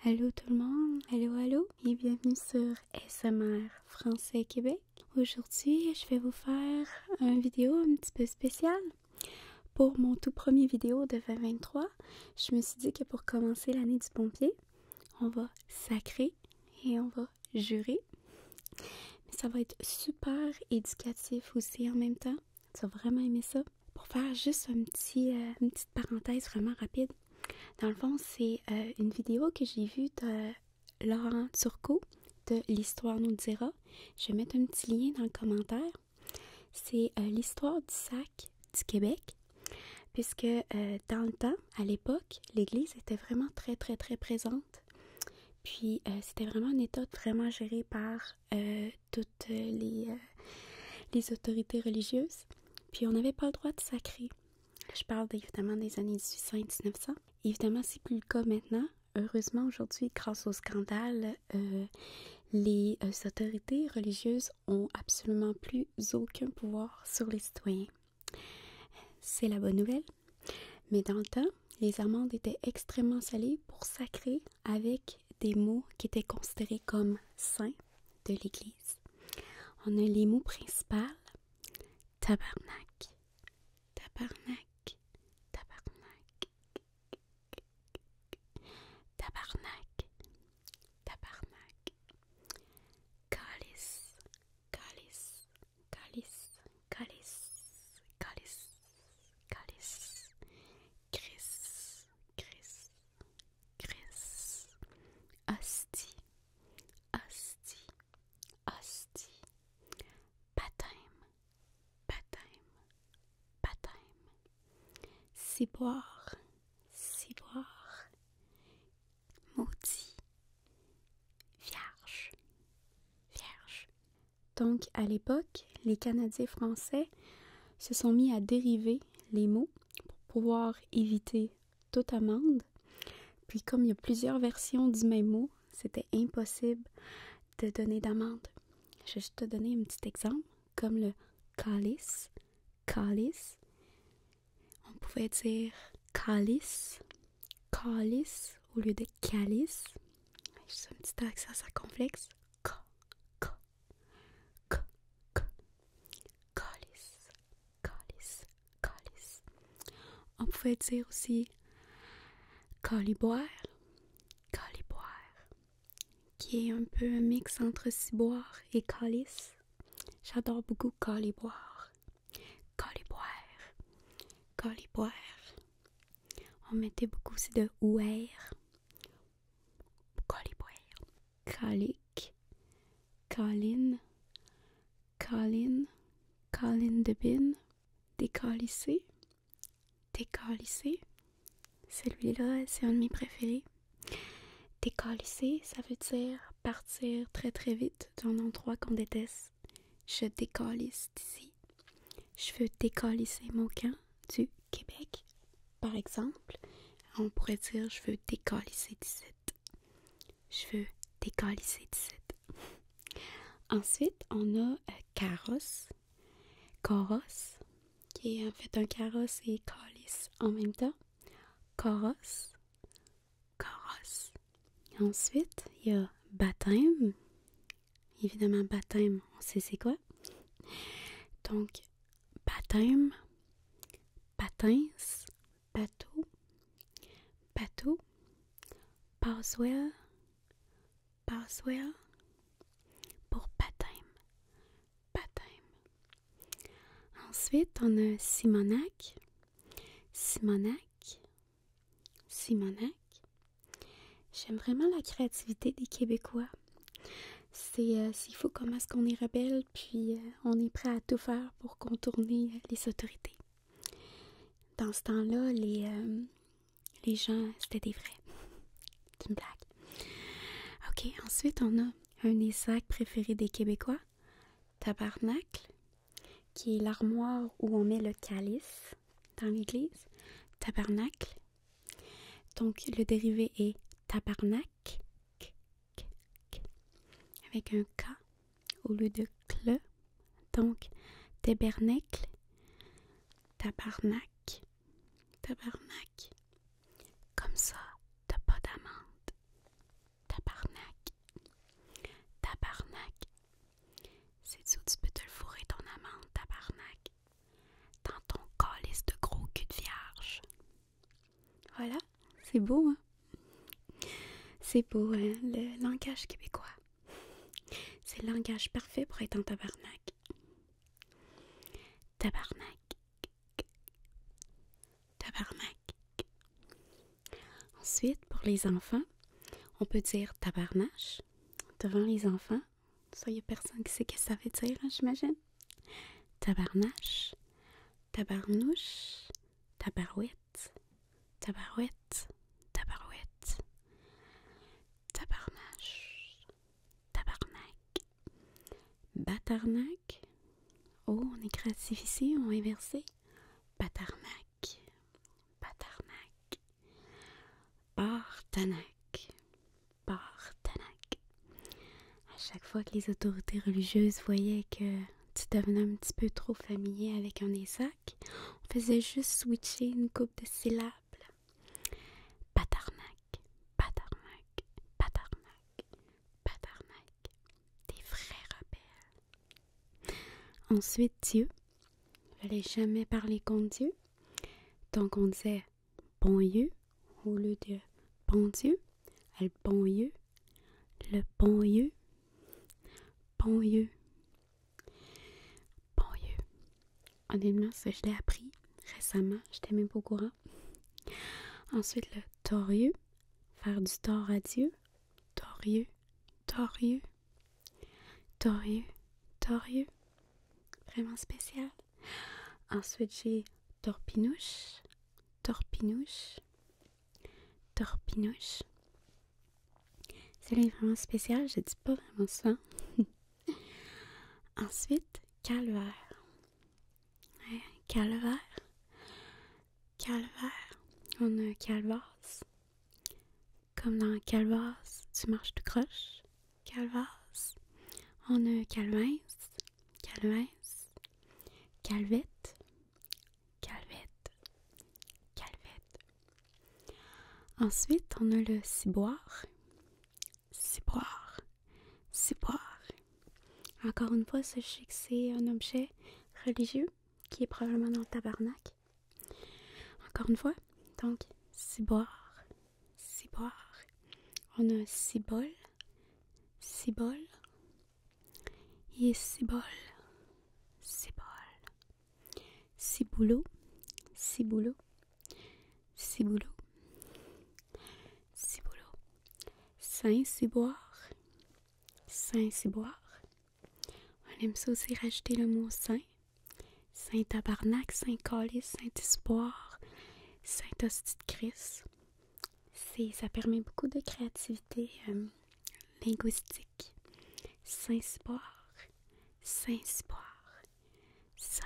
Allô tout le monde, allô et bienvenue sur ASMR Français Québec. Aujourd'hui, je vais vous faire une vidéo un petit peu spéciale. Pour mon tout premier vidéo de 2023, je me suis dit que pour commencer l'année du pompier, on va sacrer et on va jurer. Mais ça va être super éducatif aussi en même temps. Tu vas vraiment aimer ça. Pour faire juste une petite parenthèse vraiment rapide. Dans le fond, c'est une vidéo que j'ai vue de Laurent Turcot de L'Histoire nous le dira. Je vais mettre un petit lien dans le commentaire. C'est l'histoire du sac du Québec, puisque dans le temps, à l'époque, l'Église était vraiment très présente. Puis c'était vraiment une état vraiment géré par toutes les autorités religieuses. Puis on n'avait pas le droit de sacrer. Je parle évidemment des années 1800 et 1900. Évidemment, c'est plus le cas maintenant. Heureusement, aujourd'hui, grâce au scandale, les autorités religieuses ont absolument plus aucun pouvoir sur les citoyens. C'est la bonne nouvelle. Mais dans le temps, les amendes étaient extrêmement salées pour sacrer avec des mots qui étaient considérés comme saints de l'Église. On a les mots principaux: tabarnak, tabarnak, tabarnak, tabarnak, calice, calice, calice, calice, calice, calice, Chris, Chris, Chris, hostie, hostie, hostie, baptême, baptême, baptême, ciboire, ciboire, maudit, vierge, vierge. Donc, à l'époque, les Canadiens français se sont mis à dériver les mots pour pouvoir éviter toute amende. Puis, comme il y a plusieurs versions du même mot, c'était impossible de donner d'amende. Je vais juste te donner un petit exemple, comme le calice, calice. On pouvait dire calice, calice au lieu de calice. Juste un petit accent circonflexe. Calice, calice, calice. On pouvait dire aussi caliboire, caliboire, qui est un peu un mix entre ciboire et calice. J'adore beaucoup caliboire, caliboire, caliboire. On mettait beaucoup aussi de ouer, caliboire, calique, caline, caline, caline de bine, décalissé, décalissé. Celui-là, c'est un de mes préférés. Décalisser, ça veut dire partir très vite d'un endroit qu'on déteste. Je décalisse d'ici. Je veux décalisser mon camp du Québec. Par exemple, on pourrait dire je veux décalisser d'ici. Je veux décalisser d'ici. Ensuite, on a carrosse. Carrosse, qui est en fait un carrosse et calice en même temps. Carrosse, carrosse. Ensuite, il y a baptême. Évidemment, baptême, on sait c'est quoi. Donc, baptême, patins, bateau, bateau, paswell, paswell, pour baptême, baptême. Ensuite, on a Simonac, Simonac, Simonac. J'aime vraiment la créativité des Québécois. C'est fou comment est-ce qu'on est rebelle, puis on est prêt à tout faire pour contourner les autorités. Dans ce temps-là, les gens, c'était des vrais. C'est une blague. Ok, ensuite, on a un des sacs préférés des Québécois, tabarnacle, qui est l'armoire où on met le calice dans l'église. Tabarnacle. Donc, le dérivé est tabarnak, avec un K au lieu de cle. Donc, tabernacle, tabarnak, tabarnak. Comme ça, t'as pas d'amende. C'est beau, hein? C'est beau, hein? Le langage québécois. C'est le langage parfait pour être en tabarnak. Tabarnak. Tabarnak. Ensuite, pour les enfants, on peut dire tabarnache devant les enfants. Ça, il n'y a personne qui sait ce que ça veut dire, hein, j'imagine. Tabarnache, tabarnouche, tabarouette, tabarouette, tabarouette, tabarnache, tabarnak, batarnac. Oh, on est créatif ici, on va inverser. Batarnac, batarnac, bartanac, bartanac. À chaque fois que les autorités religieuses voyaient que tu devenais un petit peu trop familier avec un des sacs, on faisait juste switcher une couple de syllabes. Patarnac, patarnac, patarnac, patarnac. Des vrais rebelles. Ensuite, Dieu. Il fallait jamais parler contre Dieu. Donc on disait bon Dieu au lieu de bon Dieu. Le bon Dieu. Le bon Dieu. Bon Dieu. Honnêtement, ça, je l'ai appris récemment. J'étais même pas au courant. Ensuite, le torieux. Faire du tort à Dieu. Torieux. Torieux. Torieux. Torieux. Vraiment spécial. Ensuite, j'ai torpinouche. Torpinouche. Torpinouche. C'est vraiment spécial. Je dis pas vraiment souvent. Ensuite, calvaire. Calvaire. Calvaire. On a calvase. Comme dans calvase, tu marches tout croche. Calvase. On a calvince. Calvince. Calvette. Calvette. Calvette. Ensuite, on a le ciboire. Ciboire. Ciboire. Encore une fois, sachez que c'est un objet religieux qui est probablement dans le tabarnak. Encore une fois, donc, ciboire, ciboire. On a cibole, cibole, et cibole, cibole. Ciboulot, ciboulot, ciboulot, ciboulot. Saint-ciboire, Saint-ciboire. On aime ça aussi rajouter le mot saint. Saint-tabarnak, Saint-calice, Saint-espoir, Saint-hostie de Christ. Ça permet beaucoup de créativité linguistique. Saint-ciboire, Saint-ciboire, Saint,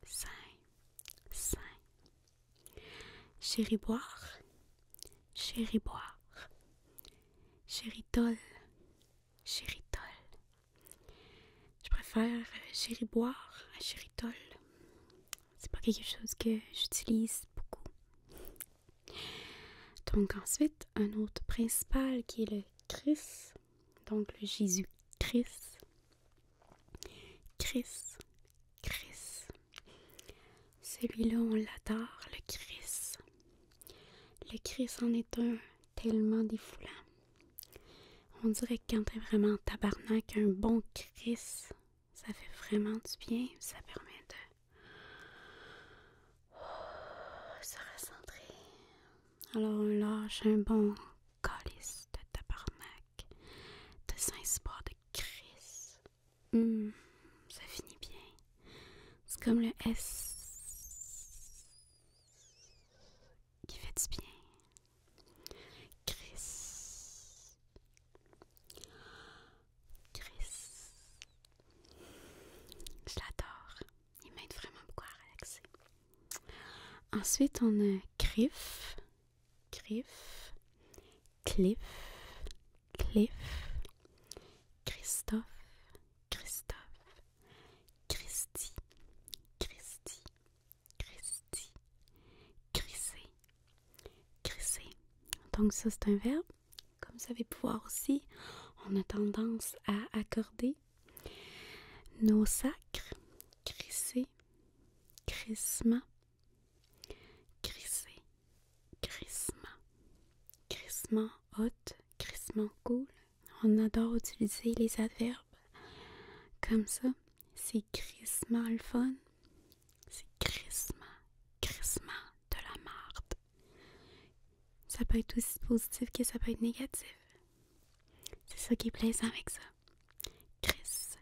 Saint, Saint. Chériboire, Chériboire, Chéritol, Chéritol. Je préfère chériboire à chéritol. C'est pas quelque chose que j'utilise beaucoup. Donc ensuite, un autre principal qui est le Christ. Donc le Jésus-Christ. Christ. Christ. Celui-là, on l'adore, le Christ. Le Christ en est un tellement défoulant. On dirait que quand t'es vraiment en tabarnak, un bon Christ, ça fait vraiment du bien. Ça permet de se recentrer. Alors on lâche un bon calice de tabarnak, de Saint-Ciboire de Christ. Ça finit bien. C'est comme le S qui fait du bien. Christ. Christ. Je l'adore. Il m'aide vraiment beaucoup à relaxer. Ensuite, on a Griffe. Griffe. Cliff. Cliff. Christophe. Christophe. Christy. Christy. Christy. Crisser. Crisser. Donc ça, c'est un verbe. Comme vous savez pouvoir aussi, on a tendance à accorder nos sacres. Crisser. Crissement. Crisser. Crissement. crissement hot, crissement cool. On adore utiliser les adverbes comme ça. C'est crissement le fun. C'est crissement de la marde. Ça peut être aussi positif que ça peut être négatif. C'est ça qui est plaisant avec ça. Criss.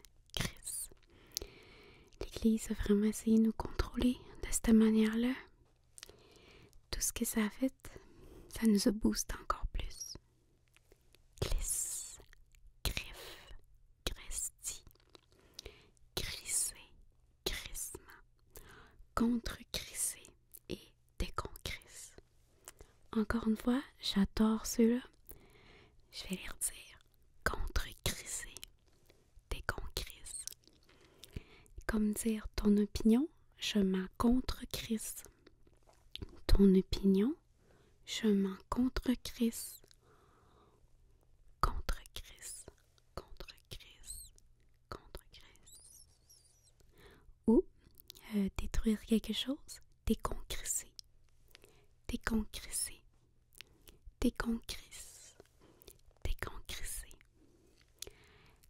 L'Église a vraiment essayé de nous contrôler de cette manière-là. Tout ce que ça a fait, ça nous a boosté encore plus. Glisse, griffe, gresti, crisser, crissement, contre-crisser et déconcrisse. Encore une fois, j'adore ceux-là. Je vais les redire. Contre-crisser, déconcrisse. Comme dire ton opinion, je m'en contre-crisse. Ton opinion, je m'en contre-crisse. Contre-crisse. Ou détruire quelque chose, déconcrisser. Déconcrisse.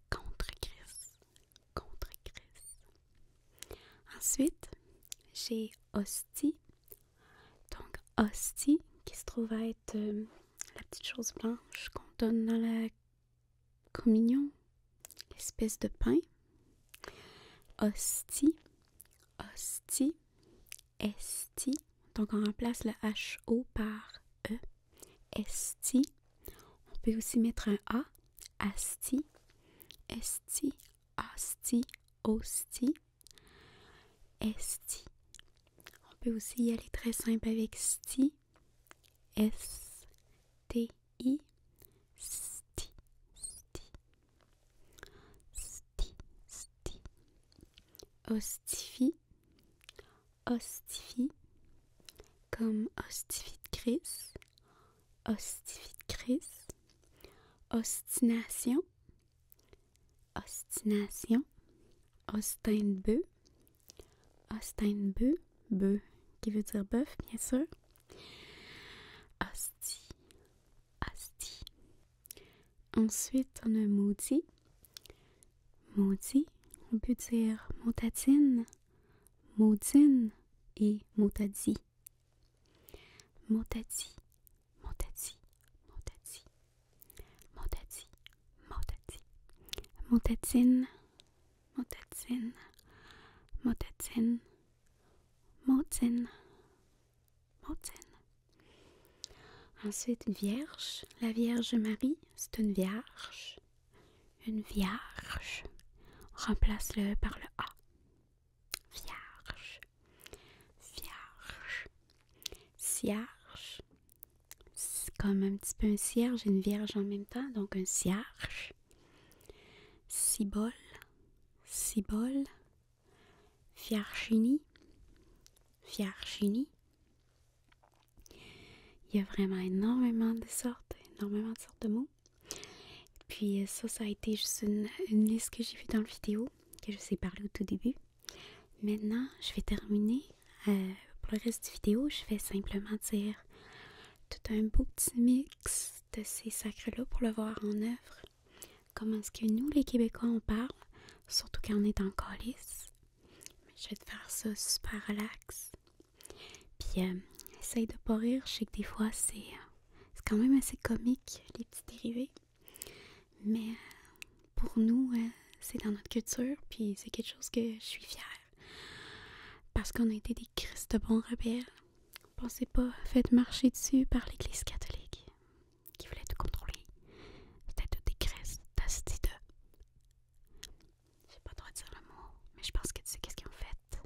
Contre-crisse. Ensuite, j'ai hostie. Donc, hostie, qui se trouve à être la petite chose blanche qu'on donne dans la communion, l'espèce de pain. Hostie, esti. Donc, on remplace le H-O par E. Esti. On peut aussi mettre un A. Asti, esti, asti, hostie, esti. On peut aussi y aller très simple avec sti. S-T-I. Sti. Hostifie. Comme hostifie de Christ. Ostination. Ostin de bœuf, qui veut dire bœuf, bien sûr. Hostie. Ensuite, on a maudit. On peut dire motatine, maudine et motadie. Motatine. Ensuite, vierge. La Vierge Marie, c'est une vierge. On remplace le par le A. Vierge. Cierge. C'est comme un petit peu un cierge et une vierge en même temps, donc un cierge. Cibole. Virginie. Il y a vraiment énormément de sortes de mots. Puis ça a été juste une liste que j'ai vue dans la vidéo, que je vous ai parlé au tout début. Maintenant, je vais terminer. Pour le reste du vidéo, je vais simplement dire tout un beau petit mix de ces sacres-là pour le voir en œuvre. Comment est-ce que nous, les Québécois, on parle, surtout quand on est en calice. Je vais te faire ça super relax. Puis, essaye de pas rire. Je sais que des fois, c'est quand même assez comique, les petits dérivés. Mais pour nous, c'est dans notre culture, puis c'est quelque chose que je suis fière. Parce qu'on a été des Christ de bons rebelles. Pensez pas, faites marcher dessus par l'Église catholique, qui voulait tout contrôler. C'était tout des Christ d'astide. J'ai pas le droit de dire le mot, mais je pense que tu sais qu'est-ce qu'ils ont fait.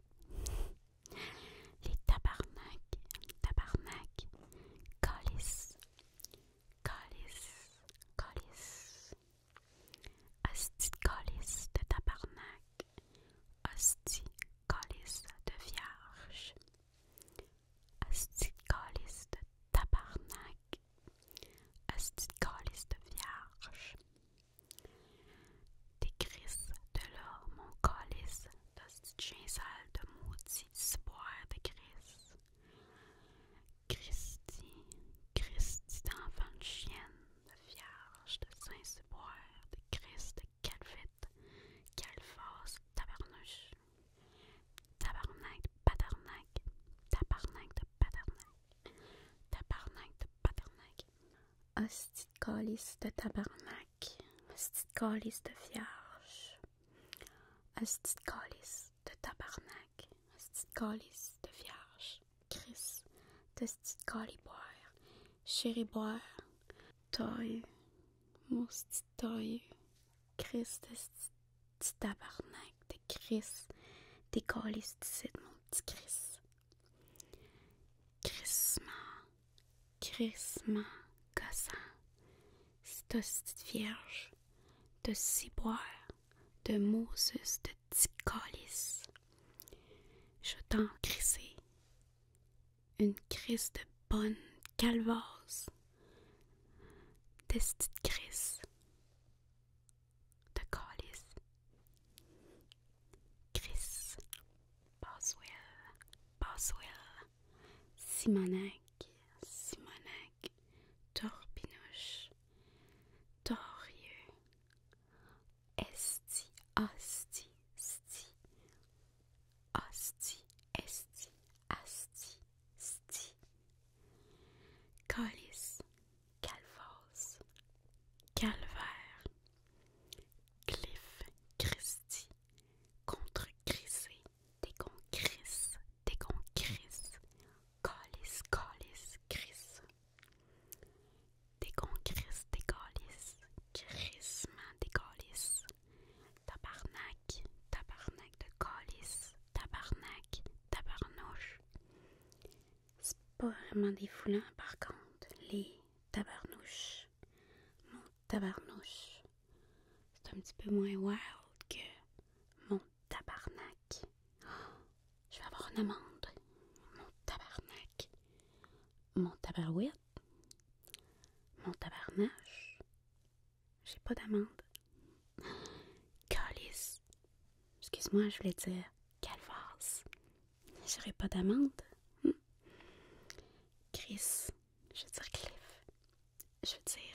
Les tabarnak. Calice. Asti de calice de tabarnak. Asti calice de vierge. Asti calice de tabarnak. calice de tabarnak. Asti de calice de vierge. Asti de calice de tabarnak. Asti de calice de vierge. Chris, d'asti de caliboire. Chéri boire. Taille. Mon asti de taille. Chris, d'asti de tabarnak. De Chris. Des calices d'ici, mon petit Chris. Crissement, gossant. C'est hostie de vierge, de ciboire, de Moses, de petit calice. Je t'en crisser une crise de bonne calvase, d'esti de crise, de calice. Chris, Boswell, Simonac, Torpinouche, Torieux, Esti, Asti, Calice, Calvase, Calvaire, Cliff, Christi, contre Crissé, déconcrisse, Calice, Chris, déconcrisse, crissement, décalice, tabarnak de calice, tabarnouche. C'est pas vraiment des foulants par contre, les tabarnouches. Mon tabarnouche, c'est un petit peu moins wild que mon tabarnak. Je vais avoir une amende. Mon tabarnak. Mon tabarouette. Mon tabarnache. J'ai pas d'amende. Calice. Excuse-moi, je voulais dire calvasse. J'aurais pas d'amende. Chris. Je veux dire Cliff. Je veux dire